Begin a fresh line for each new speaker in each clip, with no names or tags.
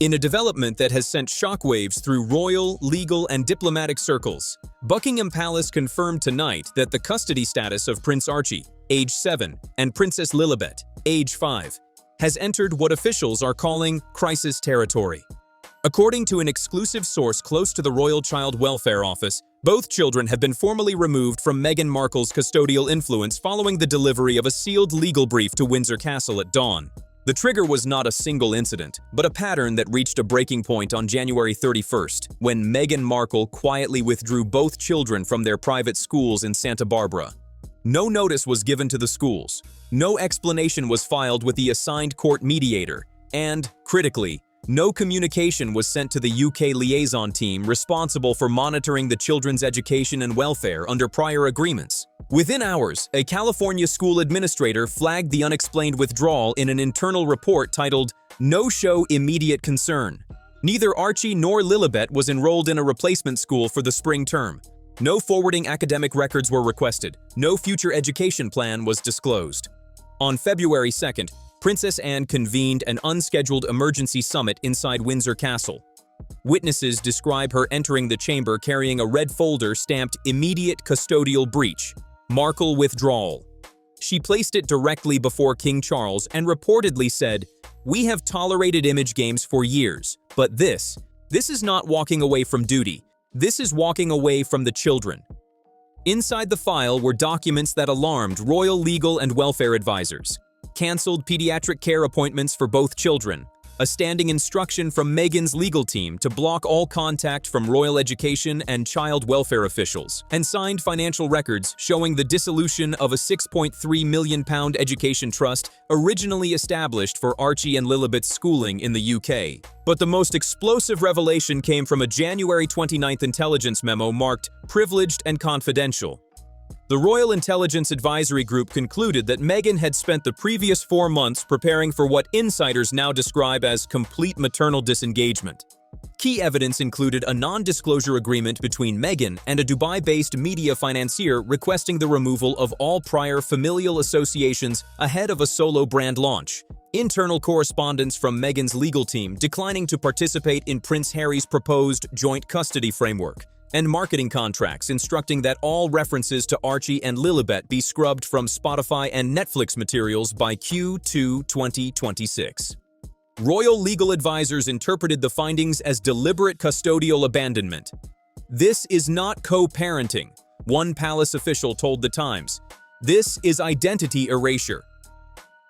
In a development that has sent shockwaves through royal, legal, and diplomatic circles, Buckingham Palace confirmed tonight that the custody status of Prince Archie, age 7, and Princess Lilibet, age 5, has entered what officials are calling crisis territory. According to an exclusive source close to the Royal Child Welfare Office, both children have been formally removed from Meghan Markle's custodial influence following the delivery of a sealed legal brief to Windsor Castle at dawn. The trigger was not a single incident, but a pattern that reached a breaking point on January 31st, when Meghan Markle quietly withdrew both children from their private schools in Santa Barbara. No notice was given to the schools, no explanation was filed with the assigned court mediator, and, critically, no communication was sent to the UK liaison team responsible for monitoring the children's education and welfare under prior agreements. Within hours, a California school administrator flagged the unexplained withdrawal in an internal report titled, "No Show Immediate Concern." Neither Archie nor Lilibet was enrolled in a replacement school for the spring term. No forwarding academic records were requested. No future education plan was disclosed. On February 2nd, Princess Anne convened an unscheduled emergency summit inside Windsor Castle. Witnesses describe her entering the chamber carrying a red folder stamped "Immediate Custodial Breach, Markle Withdrawal." She placed it directly before King Charles and reportedly said, "We have tolerated image games for years, but this is not walking away from duty. This is walking away from the children." Inside the file were documents that alarmed royal legal and welfare advisors. Cancelled pediatric care appointments for both children, a standing instruction from Meghan's legal team to block all contact from royal education and child welfare officials, and signed financial records showing the dissolution of a £6.3 million education trust originally established for Archie and Lilibet's schooling in the UK. But the most explosive revelation came from a January 29th intelligence memo marked "Privileged and Confidential." The Royal Intelligence Advisory Group concluded that Meghan had spent the previous 4 months preparing for what insiders now describe as complete maternal disengagement. Key evidence included a non-disclosure agreement between Meghan and a Dubai-based media financier requesting the removal of all prior familial associations ahead of a solo brand launch. Internal correspondence from Meghan's legal team declining to participate in Prince Harry's proposed joint custody framework, and marketing contracts instructing that all references to Archie and Lilibet be scrubbed from Spotify and Netflix materials by Q2 2026. Royal legal advisors interpreted the findings as deliberate custodial abandonment. "This is not co-parenting," one palace official told The Times. "This is identity erasure."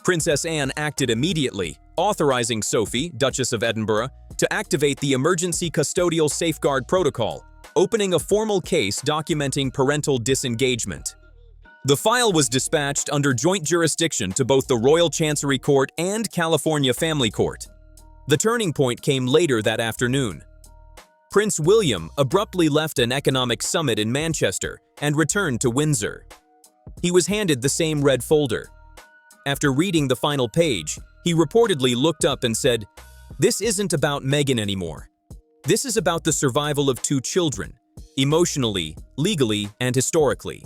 Princess Anne acted immediately, authorizing Sophie, Duchess of Edinburgh, to activate the Emergency Custodial Safeguard Protocol, opening a formal case documenting parental disengagement. The file was dispatched under joint jurisdiction to both the Royal Chancery Court and California Family Court. The turning point came later that afternoon. Prince William abruptly left an economic summit in Manchester and returned to Windsor. He was handed the same red folder. After reading the final page, he reportedly looked up and said, "This isn't about Meghan anymore. This is about the survival of 2 children, emotionally, legally, and historically."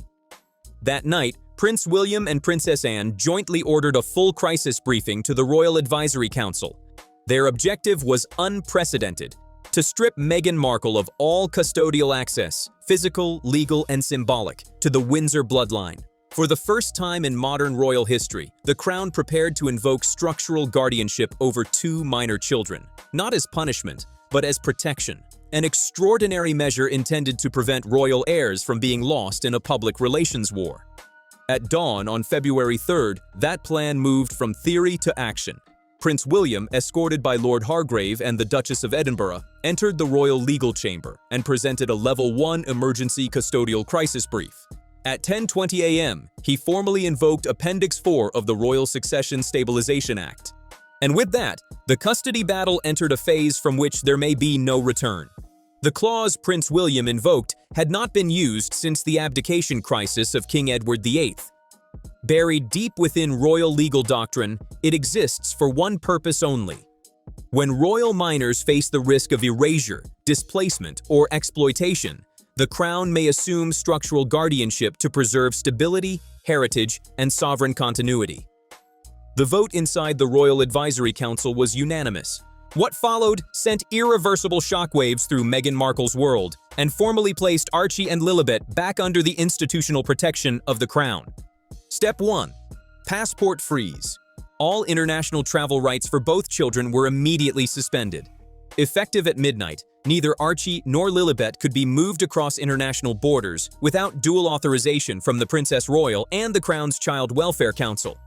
That night, Prince William and Princess Anne jointly ordered a full crisis briefing to the Royal Advisory Council. Their objective was unprecedented: to strip Meghan Markle of all custodial access, physical, legal, and symbolic, to the Windsor bloodline. For the first time in modern royal history, the Crown prepared to invoke structural guardianship over 2 minor children, not as punishment, but as protection, an extraordinary measure intended to prevent royal heirs from being lost in a public relations war. At dawn on February 3rd, that plan moved from theory to action. Prince William, escorted by Lord Hargrave and the Duchess of Edinburgh, entered the royal legal chamber and presented a Level 1 emergency custodial crisis brief. At 10:20 a.m., he formally invoked Appendix 4 of the Royal Succession Stabilization Act. And with that, the custody battle entered a phase from which there may be no return. The clause Prince William invoked had not been used since the abdication crisis of King Edward VIII. Buried deep within royal legal doctrine, it exists for one purpose only. When royal minors face the risk of erasure, displacement, or exploitation, the Crown may assume structural guardianship to preserve stability, heritage, and sovereign continuity. The vote inside the Royal Advisory Council was unanimous. What followed sent irreversible shockwaves through Meghan Markle's world and formally placed Archie and Lilibet back under the institutional protection of the Crown. Step 1. Passport freeze. All international travel rights for both children were immediately suspended. Effective at midnight, neither Archie nor Lilibet could be moved across international borders without dual authorization from the Princess Royal and the Crown's Child Welfare Council.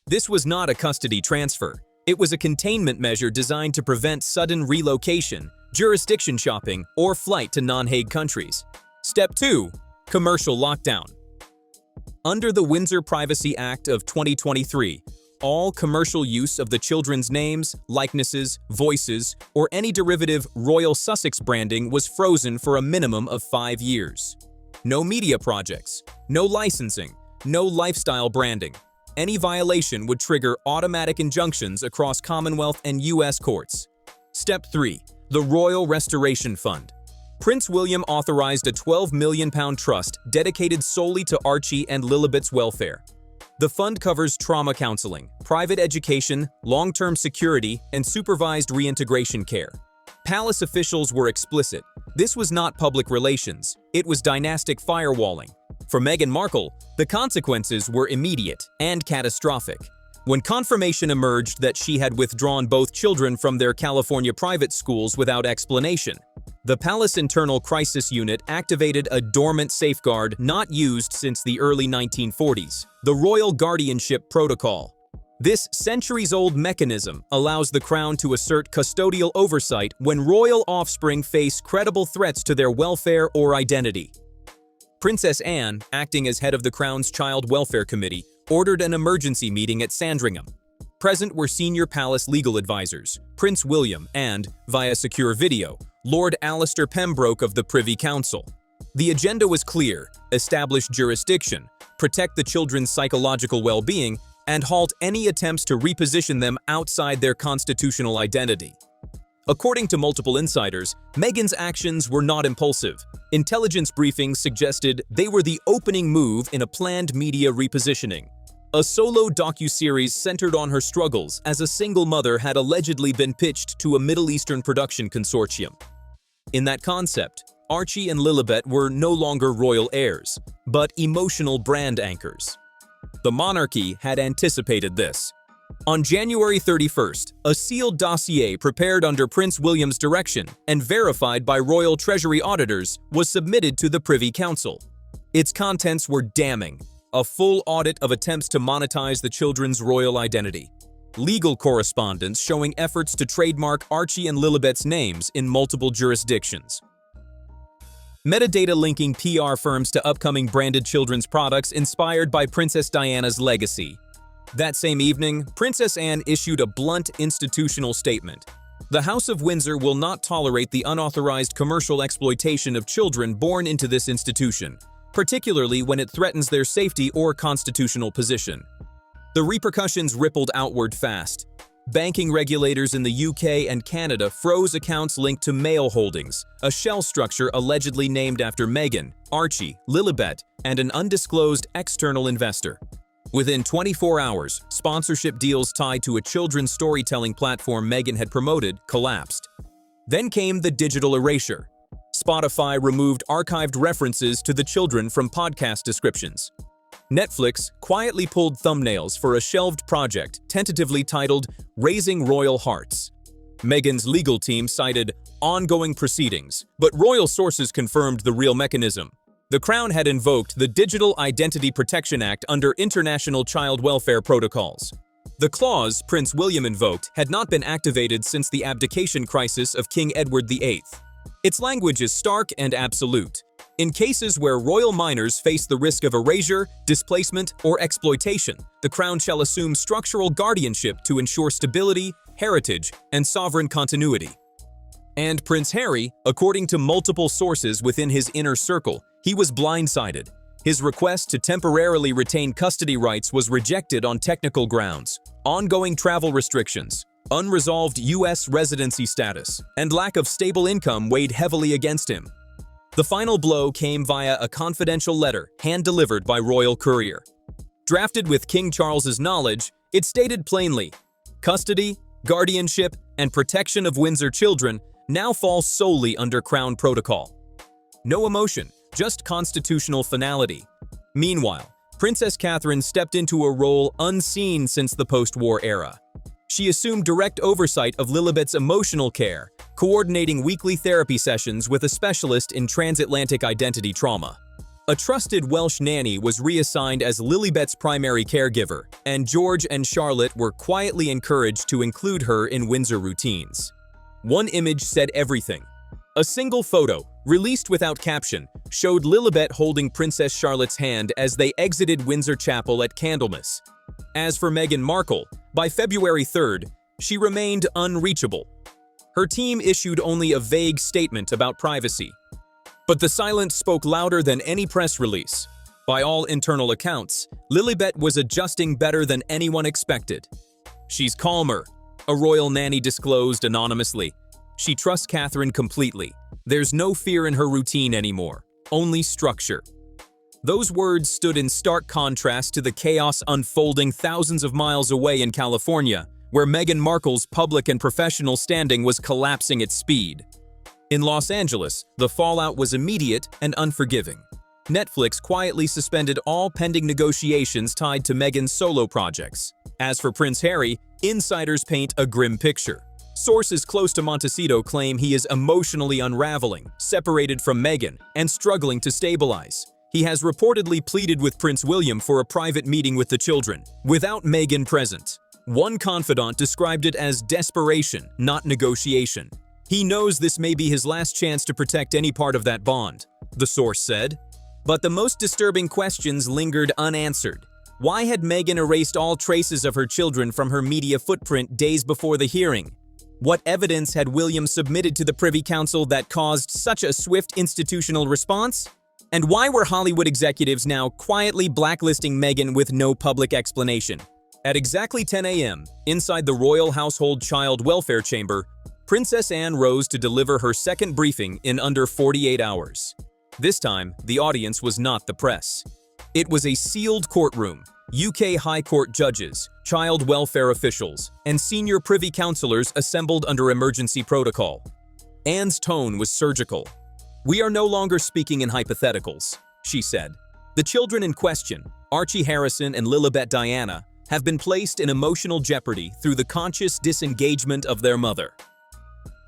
This was not a custody transfer. It was a containment measure designed to prevent sudden relocation, jurisdiction shopping, or flight to non-Hague countries. Step 2. Commercial lockdown. Under the Windsor Privacy Act of 2023, all commercial use of the children's names, likenesses, voices, or any derivative Royal Sussex branding was frozen for a minimum of 5 years. No media projects, no licensing, no lifestyle branding. Any violation would trigger automatic injunctions across Commonwealth and U.S. courts. Step 3. The Royal Restoration Fund. Prince William authorized a £12 million trust dedicated solely to Archie and Lilibet's welfare. The fund covers trauma counseling, private education, long-term security, and supervised reintegration care. Palace officials were explicit. This was not public relations, it was dynastic firewalling. For Meghan Markle, the consequences were immediate and catastrophic. When confirmation emerged that she had withdrawn both children from their California private schools without explanation, the Palace Internal Crisis Unit activated a dormant safeguard not used since the early 1940s, the Royal Guardianship Protocol. This centuries-old mechanism allows the Crown to assert custodial oversight when royal offspring face credible threats to their welfare or identity. Princess Anne, acting as head of the Crown's Child Welfare Committee, ordered an emergency meeting at Sandringham. Present were senior palace legal advisors, Prince William and, via secure video, Lord Alistair Pembroke of the Privy Council. The agenda was clear: establish jurisdiction, protect the children's psychological well-being, and halt any attempts to reposition them outside their constitutional identity. According to multiple insiders, Meghan's actions were not impulsive. Intelligence briefings suggested they were the opening move in a planned media repositioning. A solo docuseries centered on her struggles as a single mother had allegedly been pitched to a Middle Eastern production consortium. In that concept, Archie and Lilibet were no longer royal heirs, but emotional brand anchors. The monarchy had anticipated this. On January 31st, a sealed dossier prepared under Prince William's direction and verified by Royal Treasury auditors was submitted to the Privy Council. Its contents were damning: a full audit of attempts to monetize the children's royal identity, legal correspondence showing efforts to trademark Archie and Lilibet's names in multiple jurisdictions, metadata linking PR firms to upcoming branded children's products inspired by Princess Diana's legacy. That same evening, Princess Anne issued a blunt institutional statement. The House of Windsor will not tolerate the unauthorized commercial exploitation of children born into this institution, particularly when it threatens their safety or constitutional position. The repercussions rippled outward fast. Banking regulators in the UK and Canada froze accounts linked to Mail Holdings, a shell structure allegedly named after Meghan, Archie, Lilibet, and an undisclosed external investor. Within 24 hours, sponsorship deals tied to a children's storytelling platform Meghan had promoted collapsed. Then came the digital erasure. Spotify removed archived references to the children from podcast descriptions. Netflix quietly pulled thumbnails for a shelved project tentatively titled Raising Royal Hearts. Meghan's legal team cited ongoing proceedings, but royal sources confirmed the real mechanism. The Crown had invoked the Digital Identity Protection Act under international child welfare protocols. The clause Prince William invoked had not been activated since the abdication crisis of King Edward VIII. Its language is stark and absolute. In cases where royal minors face the risk of erasure, displacement, or exploitation, the Crown shall assume structural guardianship to ensure stability, heritage, and sovereign continuity. And Prince Harry, according to multiple sources within his inner circle, he was blindsided. His request to temporarily retain custody rights was rejected on technical grounds. Ongoing travel restrictions, unresolved U.S. residency status, and lack of stable income weighed heavily against him. The final blow came via a confidential letter hand-delivered by royal courier. Drafted with King Charles's knowledge, it stated plainly, "Custody, guardianship, and protection of Windsor children now fall solely under Crown protocol. No emotion, just constitutional finality. Meanwhile, Princess Catherine stepped into a role unseen since the post-war era. She assumed direct oversight of Lilibet's emotional care, coordinating weekly therapy sessions with a specialist in transatlantic identity trauma. A trusted Welsh nanny was reassigned as Lilibet's primary caregiver, and George and Charlotte were quietly encouraged to include her in Windsor routines. One image said everything. A single photo, released without caption, showed Lilibet holding Princess Charlotte's hand as they exited Windsor Chapel at Candlemas. As for Meghan Markle, by February 3rd, she remained unreachable. Her team issued only a vague statement about privacy. But the silence spoke louder than any press release. By all internal accounts, Lilibet was adjusting better than anyone expected. "She's calmer," a royal nanny disclosed anonymously. "She trusts Catherine completely. There's no fear in her routine anymore, only structure." Those words stood in stark contrast to the chaos unfolding thousands of miles away in California, where Meghan Markle's public and professional standing was collapsing at speed. In Los Angeles, the fallout was immediate and unforgiving. Netflix quietly suspended all pending negotiations tied to Meghan's solo projects. As for Prince Harry, insiders paint a grim picture. Sources close to Montecito claim he is emotionally unraveling, separated from Meghan, and struggling to stabilize. He has reportedly pleaded with Prince William for a private meeting with the children, without Meghan present. One confidant described it as desperation, not negotiation. He knows this may be his last chance to protect any part of that bond, the source said. But the most disturbing questions lingered unanswered. Why had Meghan erased all traces of her children from her media footprint days before the hearing? What evidence had William submitted to the Privy Council that caused such a swift institutional response? And why were Hollywood executives now quietly blacklisting Meghan with no public explanation? At exactly 10 a.m., inside the Royal Household Child Welfare Chamber, Princess Anne rose to deliver her second briefing in under 48 hours. This time, the audience was not the press. It was a sealed courtroom. UK High Court judges, child welfare officials, and senior Privy Councillors assembled under emergency protocol. Anne's tone was surgical. "We are no longer speaking in hypotheticals," she said. "The children in question, Archie Harrison and Lilibet Diana, have been placed in emotional jeopardy through the conscious disengagement of their mother.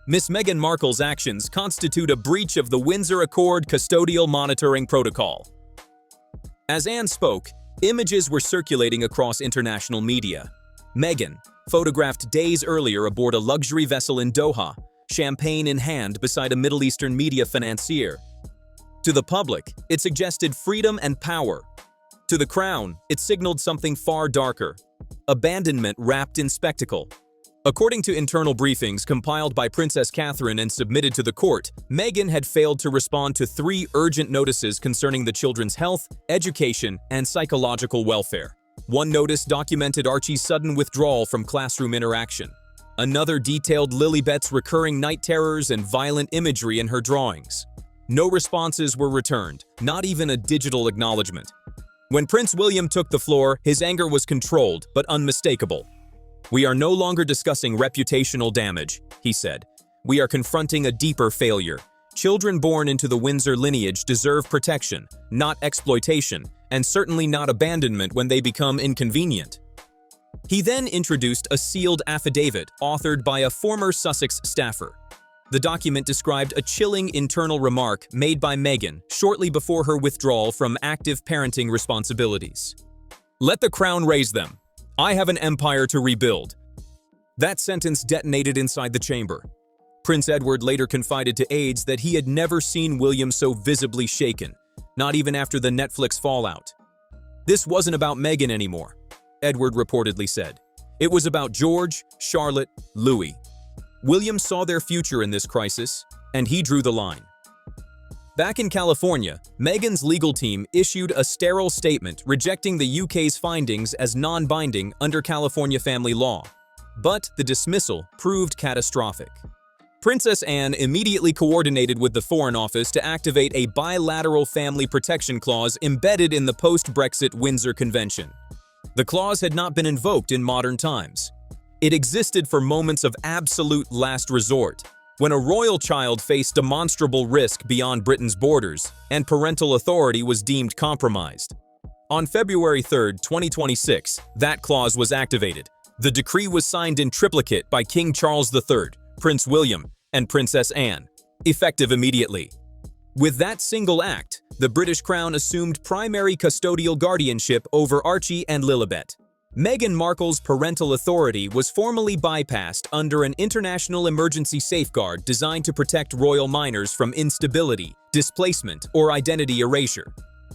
Miss Meghan Markle's actions constitute a breach of the Windsor Accord custodial monitoring protocol." As Anne spoke, images were circulating across international media. Meghan, photographed days earlier aboard a luxury vessel in Doha, champagne in hand beside a Middle Eastern media financier. To the public, it suggested freedom and power. To the Crown, it signaled something far darker: abandonment wrapped in spectacle. According to internal briefings compiled by Princess Catherine and submitted to the court, Meghan had failed to respond to 3 urgent notices concerning the children's health, education, and psychological welfare. One notice documented Archie's sudden withdrawal from classroom interaction. Another detailed Lilibet's recurring night terrors and violent imagery in her drawings. No responses were returned, not even a digital acknowledgement. When Prince William took the floor, his anger was controlled but unmistakable. "We are no longer discussing reputational damage," he said. "We are confronting a deeper failure. Children born into the Windsor lineage deserve protection, not exploitation, and certainly not abandonment when they become inconvenient." He then introduced a sealed affidavit authored by a former Sussex staffer. The document described a chilling internal remark made by Meghan shortly before her withdrawal from active parenting responsibilities. "Let the Crown raise them. I have an empire to rebuild." That sentence detonated inside the chamber. Prince Edward later confided to aides that he had never seen William so visibly shaken, not even after the Netflix fallout. "This wasn't about Meghan anymore," Edward reportedly said. "It was about George, Charlotte, Louis. William saw their future in this crisis, and he drew the line." Back in California, Meghan's legal team issued a sterile statement rejecting the UK's findings as non-binding under California family law. But the dismissal proved catastrophic. Princess Anne immediately coordinated with the Foreign Office to activate a bilateral family protection clause embedded in the post-Brexit Windsor Convention. The clause had not been invoked in modern times. It existed for moments of absolute last resort, when a royal child faced demonstrable risk beyond Britain's borders and parental authority was deemed compromised. On February 3, 2026, that clause was activated. The decree was signed in triplicate by King Charles III, Prince William, and Princess Anne, effective immediately. With that single act, the British Crown assumed primary custodial guardianship over Archie and Lilibet. Meghan Markle's parental authority was formally bypassed under an international emergency safeguard designed to protect royal minors from instability, displacement, or identity erasure.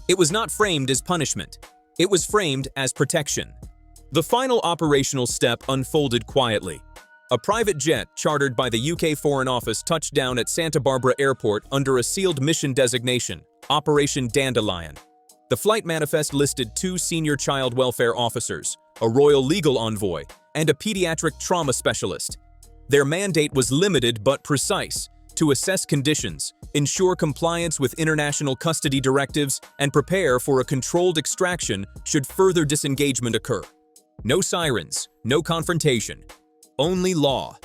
It was not framed as punishment. It was framed as protection. The final operational step unfolded quietly. A private jet chartered by the UK Foreign Office touched down at Santa Barbara Airport under a sealed mission designation, Operation Dandelion. The flight manifest listed 2 senior child welfare officers, a royal legal envoy, and a pediatric trauma specialist. Their mandate was limited but precise: to assess conditions, ensure compliance with international custody directives, and prepare for a controlled extraction should further disengagement occur. No sirens, no confrontation. Only law.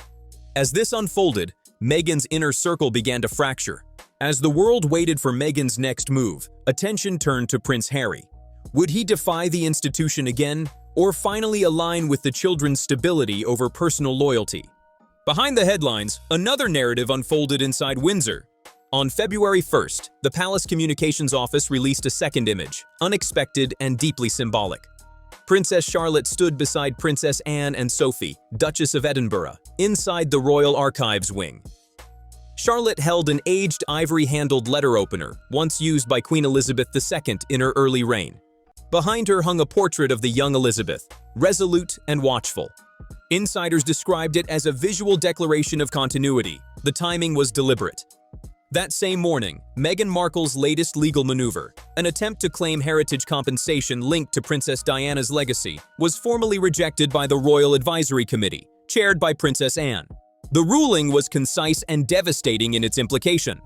As this unfolded, Meghan's inner circle began to fracture. As the world waited for Meghan's next move, attention turned to Prince Harry. Would he defy the institution again, or finally align with the children's stability over personal loyalty? Behind the headlines, another narrative unfolded inside Windsor. On February 1st, the Palace Communications Office released a second image, unexpected and deeply symbolic. Princess Charlotte stood beside Princess Anne and Sophie, Duchess of Edinburgh, inside the Royal Archives wing. Charlotte held an aged ivory-handled letter opener, once used by Queen Elizabeth II in her early reign. Behind her hung a portrait of the young Elizabeth, resolute and watchful. Insiders described it as a visual declaration of continuity. The timing was deliberate. That same morning, Meghan Markle's latest legal maneuver, an attempt to claim heritage compensation linked to Princess Diana's legacy, was formally rejected by the Royal Advisory Committee, chaired by Princess Anne. The ruling was concise and devastating in its implication.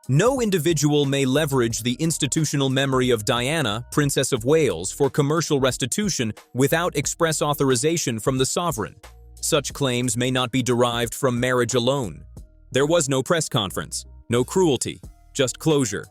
No individual may leverage the institutional memory of Diana, Princess of Wales, for commercial restitution without express authorization from the sovereign. Such claims may not be derived from marriage alone. There was no press conference. No cruelty, just closure.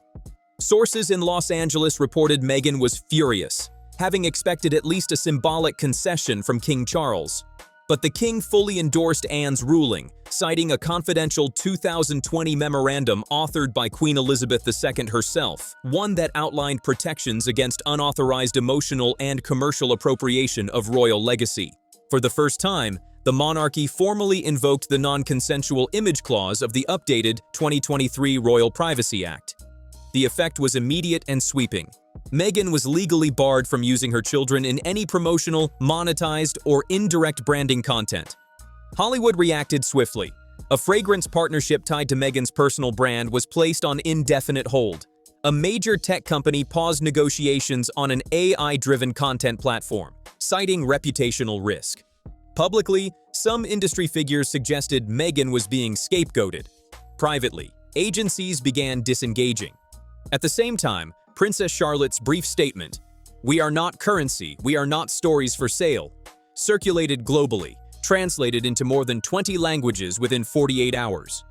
Sources in Los Angeles reported Meghan was furious, having expected at least a symbolic concession from King Charles. But the king fully endorsed Anne's ruling, citing a confidential 2020 memorandum authored by Queen Elizabeth II herself, one that outlined protections against unauthorized emotional and commercial appropriation of royal legacy. For the first time, the monarchy formally invoked the non-consensual image clause of the updated 2023 Royal Privacy Act. The effect was immediate and sweeping. Meghan was legally barred from using her children in any promotional, monetized, or indirect branding content. Hollywood reacted swiftly. A fragrance partnership tied to Meghan's personal brand was placed on indefinite hold. A major tech company paused negotiations on an AI-driven content platform, citing reputational risk. Publicly, some industry figures suggested Meghan was being scapegoated. Privately, agencies began disengaging. At the same time, Princess Charlotte's brief statement, "We are not currency, we are not stories for sale," circulated globally, translated into more than 20 languages within 48 hours.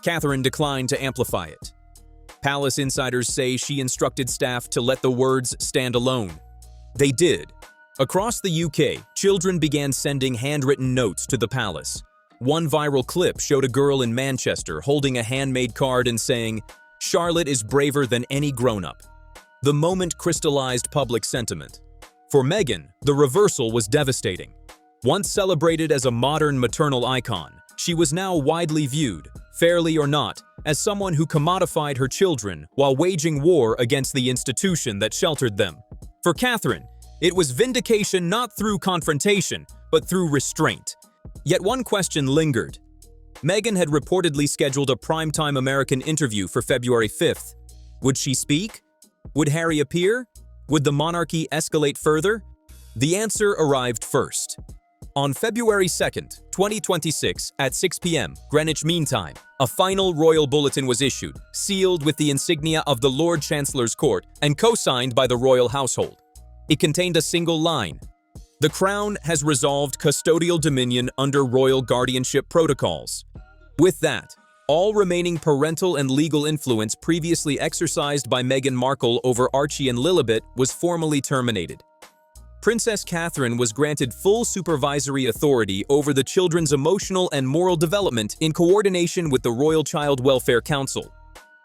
Catherine declined to amplify it. Palace insiders say she instructed staff to let the words stand alone. They did. Across the UK, children began sending handwritten notes to the palace. One viral clip showed a girl in Manchester holding a handmade card and saying, "Charlotte is braver than any grown-up." The moment crystallized public sentiment. For Meghan, the reversal was devastating. Once celebrated as a modern maternal icon, she was now widely viewed, fairly or not, as someone who commodified her children while waging war against the institution that sheltered them. For Catherine, it was vindication not through confrontation, but through restraint. Yet one question lingered. Meghan had reportedly scheduled a primetime American interview for February 5th. Would she speak? Would Harry appear? Would the monarchy escalate further? The answer arrived first. On February 2nd, 2026, at 6 p.m. Greenwich Mean Time, a final royal bulletin was issued, sealed with the insignia of the Lord Chancellor's Court and co-signed by the royal household. It contained a single line: The Crown has resolved custodial dominion under royal guardianship protocols. With that, all remaining parental and legal influence previously exercised by Meghan Markle over Archie and Lilibet was formally terminated. Princess Catherine was granted full supervisory authority over the children's emotional and moral development in coordination with the Royal Child Welfare Council.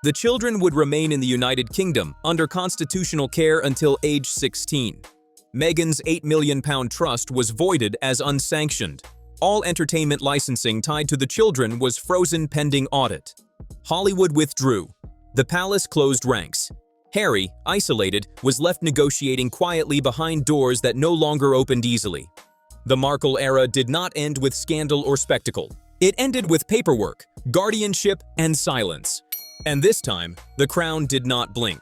The children would remain in the United Kingdom under constitutional care until age 16. Meghan's £8 million trust was voided as unsanctioned. All entertainment licensing tied to the children was frozen pending audit. Hollywood withdrew. The palace closed ranks. Harry, isolated, was left negotiating quietly behind doors that no longer opened easily. The Markle era did not end with scandal or spectacle. It ended with paperwork, guardianship, and silence. And this time, the Crown did not blink.